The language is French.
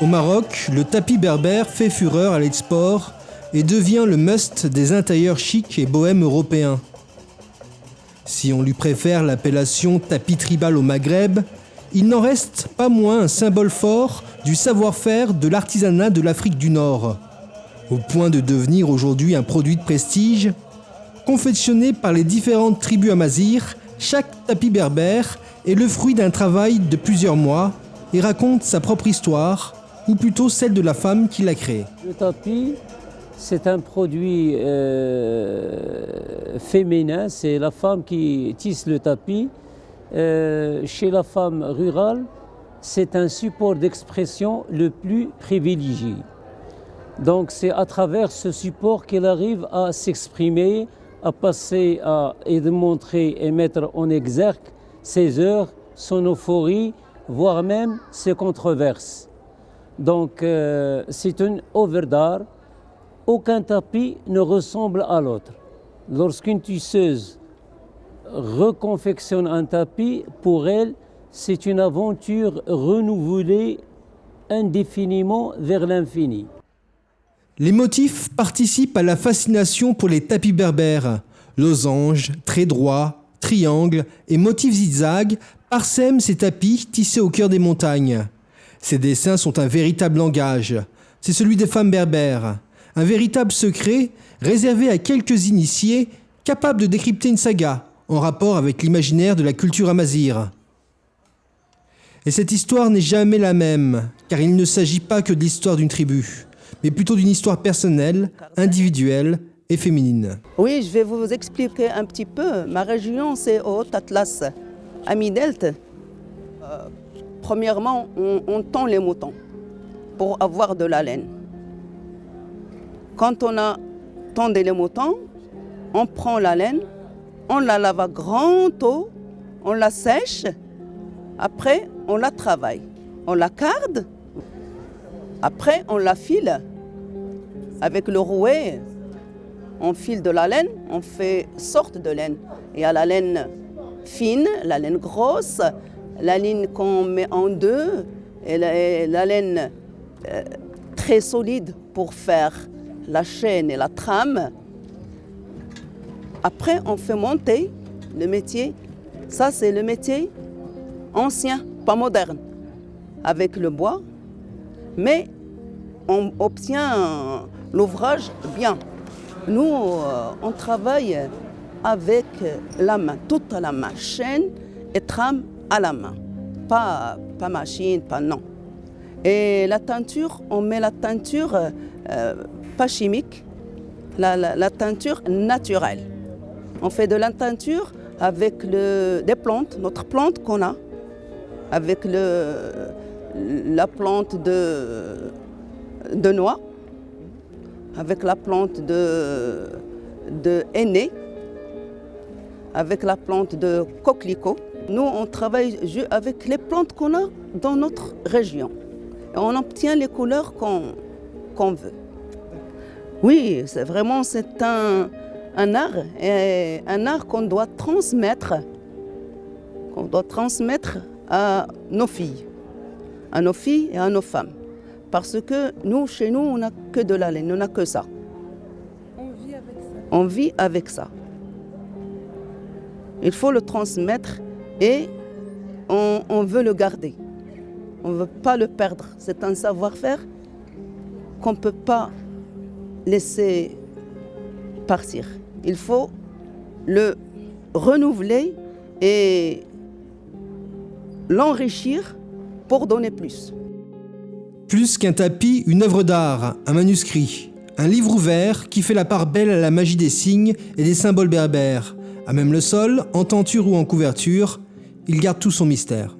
Au Maroc, le tapis berbère fait fureur à l'export et devient le must des intérieurs chics et bohèmes européens. Si on lui préfère l'appellation tapis tribal au Maghreb, il n'en reste pas moins un symbole fort du savoir-faire de l'artisanat de l'Afrique du Nord, au point de devenir aujourd'hui un produit de prestige. Confectionné par les différentes tribus amazirs, chaque tapis berbère est le fruit d'un travail de plusieurs mois et raconte sa propre histoire, ou plutôt celle de la femme qui l'a créé. Le tapis, c'est un produit féminin, c'est la femme qui tisse le tapis. Chez la femme rurale, c'est un support d'expression le plus privilégié. Donc c'est à travers ce support qu'elle arrive à s'exprimer, à passer et de montrer et mettre en exergue ses heures, son euphorie, voire même ses controverses. Donc c'est une œuvre d'art. Aucun tapis ne ressemble à l'autre. Lorsqu'une tisseuse reconfectionne un tapis, pour elle, c'est une aventure renouvelée indéfiniment vers l'infini. Les motifs participent à la fascination pour les tapis berbères. Losanges, traits droits, triangles et motifs zigzags parsèment ces tapis tissés au cœur des montagnes. Ces dessins sont un véritable langage. C'est celui des femmes berbères. Un véritable secret réservé à quelques initiés capables de décrypter une saga en rapport avec l'imaginaire de la culture amazighe. Et cette histoire n'est jamais la même, car il ne s'agit pas que de l'histoire d'une tribu, mais plutôt d'une histoire personnelle, individuelle et féminine. Oui, je vais vous expliquer un petit peu. Ma région, c'est au Haut-Atlas, à Midelt. Premièrement, on tond les moutons pour avoir de la laine. Quand on a tondu les moutons, on prend la laine, on la lave à grand eau, on la sèche, après on la travaille, on la carde, après on la file. Avec le rouet, on file de la laine, on fait sorte de laine. Il y a la laine fine, la laine grosse, la laine qu'on met en deux, et la laine très solide pour faire la chaîne et la trame. Après, on fait monter le métier. Ça, c'est le métier ancien, pas moderne, avec le bois. Mais on obtient l'ouvrage bien. Nous, on travaille avec la main, toute la main, chaîne et trame à la main. Pas machine, pas non. Et la teinture, on met la teinture pas chimique, la teinture naturelle. On fait de la teinture avec des plantes, notre plante qu'on a, avec la plante de noix, avec la plante de henné, avec la plante de coquelicot. Nous, on travaille avec les plantes qu'on a dans notre région. Et on obtient les couleurs qu'on veut. Oui, c'est un art, et un art qu'on doit transmettre à nos filles et à nos femmes. Parce que nous, chez nous, on n'a que de la laine, on n'a que ça. On vit avec ça. Il faut le transmettre et on veut le garder. On ne veut pas le perdre. C'est un savoir-faire qu'on ne peut pas laisser partir. Il faut le renouveler et l'enrichir pour donner plus. Plus qu'un tapis, une œuvre d'art, un manuscrit, un livre ouvert qui fait la part belle à la magie des signes et des symboles berbères. À même le sol, en tenture ou en couverture, il garde tout son mystère.